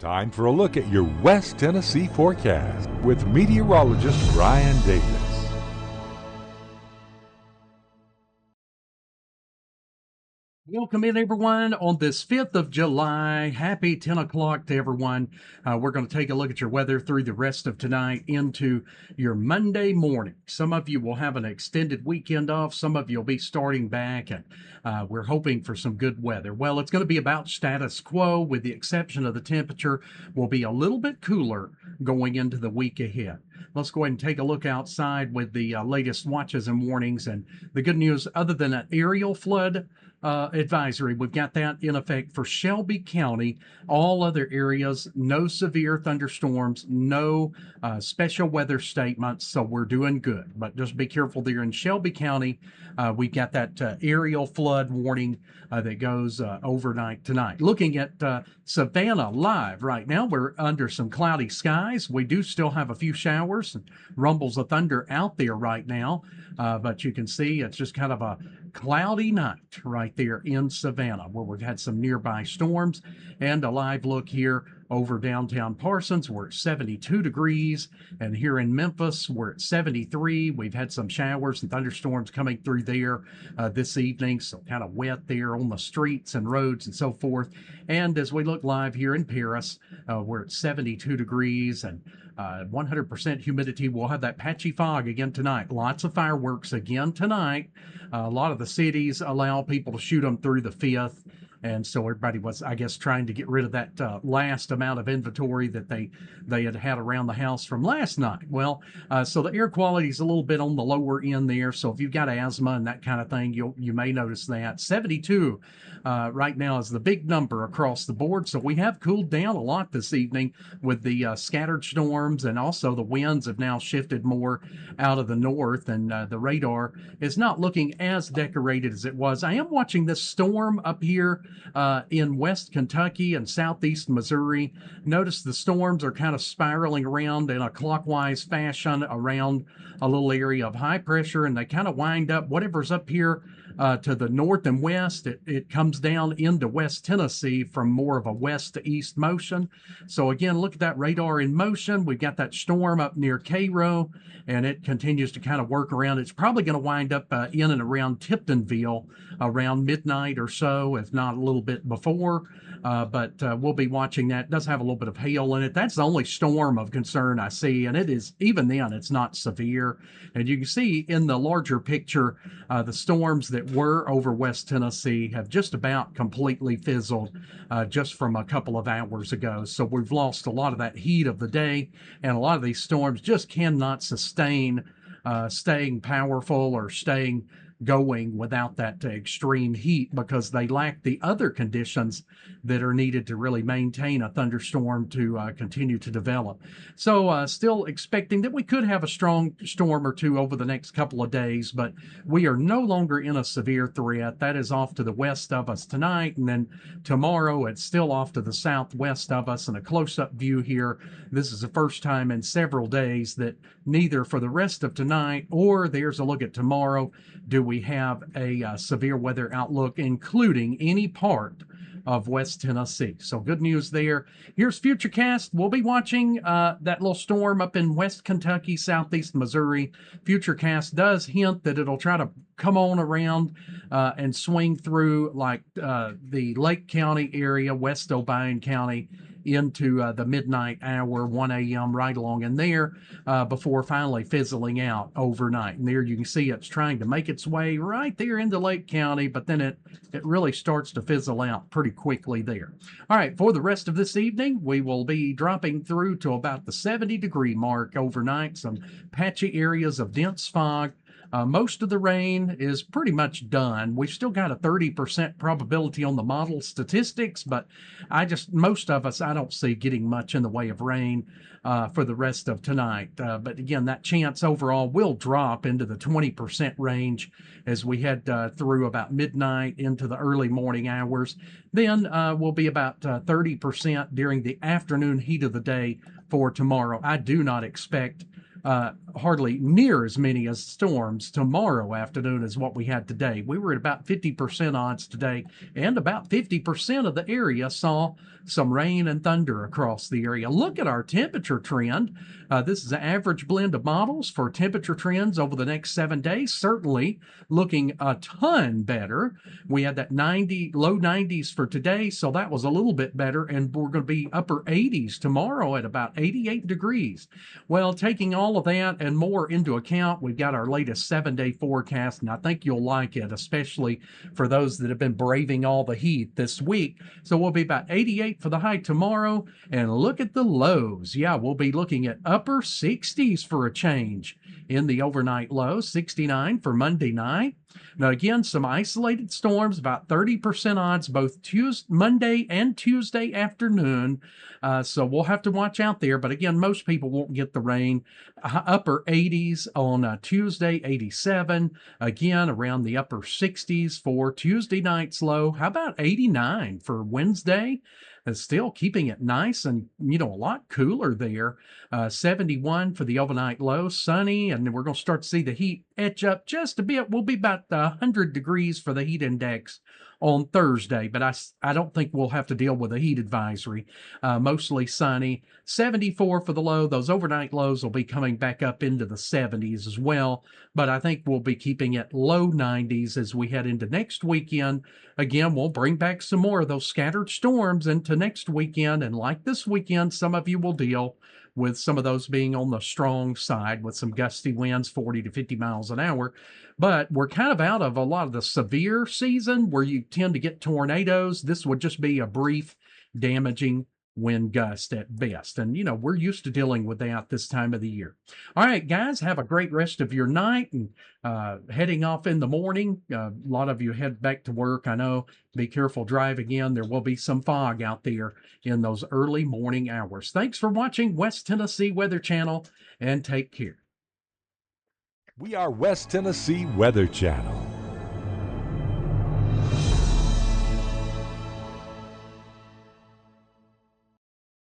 Time for a look at your West Tennessee forecast with meteorologist Brian Davis. Welcome in, everyone, on this 5th of July. Happy 10 o'clock to everyone. We're going to take a look at your weather through the rest of tonight into your Monday morning. Some of you will have an extended weekend off. Some of you will be starting back, and we're hoping for some good weather. Well, it's going to be about status quo, with the exception of the temperature will be a little bit cooler going into the week ahead. Let's go ahead and take a look outside with the latest watches and warnings. And the good news, other than an aerial flood advisory, we've got that in effect for Shelby County. All other areas, no severe thunderstorms, no special weather statements, so we're doing good. But just be careful there in Shelby County. We've got that aerial flood warning that goes overnight tonight. Looking at Savannah live right now, we're under some cloudy skies. We do still have a few showers and rumbles of thunder out there right now, but you can see it's just kind of a cloudy night right there in Savannah, where we've had some nearby storms. And a live look here over downtown Parsons, we're at 72 degrees, and here in Memphis we're at 73. We've had some showers and thunderstorms coming through there this evening, so kind of wet there on the streets and roads and so forth. And as we look live here in Paris, we're at 72 degrees and 100% humidity. We'll have that patchy fog again tonight. Lots of fireworks again tonight. A lot of the cities allow people to shoot them through the 5th. And so everybody was, I guess, trying to get rid of that last amount of inventory that they had around the house from last night. Well, so the air quality is a little bit on the lower end there. So if you've got asthma and that kind of thing, you may notice that. 72 right now is the big number across the board. So we have cooled down a lot this evening with the scattered storms, and also the winds have now shifted more out of the north, and the radar is not looking as decorated as it was. I am watching this storm up here in West Kentucky and southeast Missouri. Notice the storms are kind of spiraling around in a clockwise fashion around a little area of high pressure, and they kind of wind up whatever's up here to the north and west. It comes down into West Tennessee from more of a west to east motion. So again, look at that radar in motion. We've got that storm up near Cairo, and it continues to kind of work around. It's probably going to wind up in and around Tiptonville around midnight or so, if not a little bit before. But we'll be watching that. It does have a little bit of hail in it. That's the only storm of concern I see, and it is, even then, it's not severe. And you can see in the larger picture, the storms that were over West Tennessee have just about completely fizzled just from a couple of hours ago. So we've lost a lot of that heat of the day, and a lot of these storms just cannot sustain staying powerful or staying going without that extreme heat, because they lack the other conditions that are needed to really maintain a thunderstorm to continue to develop. So still expecting that we could have a strong storm or two over the next couple of days, but we are no longer in a severe threat. That is off to the west of us tonight, and then tomorrow it's still off to the southwest of us. And a close-up view here, this is the first time in several days that neither for the rest of tonight or there's a look at tomorrow do we have a severe weather outlook, including any part of West Tennessee. So good news there. Here's Futurecast. We'll be watching that little storm up in West Kentucky, southeast Missouri. Futurecast does hint that it'll try to come on around and swing through like the Lake County area, West Obion County, into the midnight hour, 1 a.m., right along in there, before finally fizzling out overnight. And there you can see it's trying to make its way right there into Lake County, but then it really starts to fizzle out pretty quickly there. All right, for the rest of this evening, we will be dropping through to about the 70-degree mark overnight, some patchy areas of dense fog. Most of the rain is pretty much done. We've still got a 30% probability on the model statistics, but most of us, I don't see getting much in the way of rain for the rest of tonight. But again, that chance overall will drop into the 20% range as we head through about midnight into the early morning hours. Then we'll be about 30% during the afternoon heat of the day for tomorrow. I do not expect hardly near as many as storms tomorrow afternoon as what we had today. We were at about 50% odds today, and about 50% of the area saw some rain and thunder across the area. Look at our temperature trend. This is an average blend of models for temperature trends over the next 7 days. Certainly looking a ton better. We had that low 90s for today, so that was a little bit better, and we're going to be upper 80s tomorrow at about 88 degrees. Well, taking all of that and more into account, we've got our latest 7-day forecast, and I think you'll like it, especially for those that have been braving all the heat this week. So we'll be about 88 for the high tomorrow, and look at the lows. Yeah, we'll be looking at upper 60s for a change in the overnight low, 69 for Monday night. Now, again, some isolated storms, about 30% odds, both Monday and Tuesday afternoon. So we'll have to watch out there. But again, most people won't get the rain. Upper 80s on Tuesday, 87. Again, around the upper 60s for Tuesday night's low. How about 89 for Wednesday? It's still keeping it nice and, a lot cooler there. 71 for the overnight low, sunny, and we're going to start to see the heat edge up just a bit. We'll be about 100 degrees for the heat index on Thursday, but I don't think we'll have to deal with a heat advisory. Mostly sunny. 74 for the low. Those overnight lows will be coming back up into the 70s as well, but I think we'll be keeping it low 90s as we head into next weekend. Again, we'll bring back some more of those scattered storms into next weekend, and like this weekend, some of you will deal with some of those being on the strong side with some gusty winds, 40 to 50 miles an hour. But we're kind of out of a lot of the severe season where you tend to get tornadoes. This would just be a brief, damaging wind gust at best. And, we're used to dealing with that this time of the year. All right, guys, have a great rest of your night and heading off in the morning. A lot of you head back to work, I know. Be careful driving in. There will be some fog out there in those early morning hours. Thanks for watching West Tennessee Weather Channel, and take care. We are West Tennessee Weather Channel.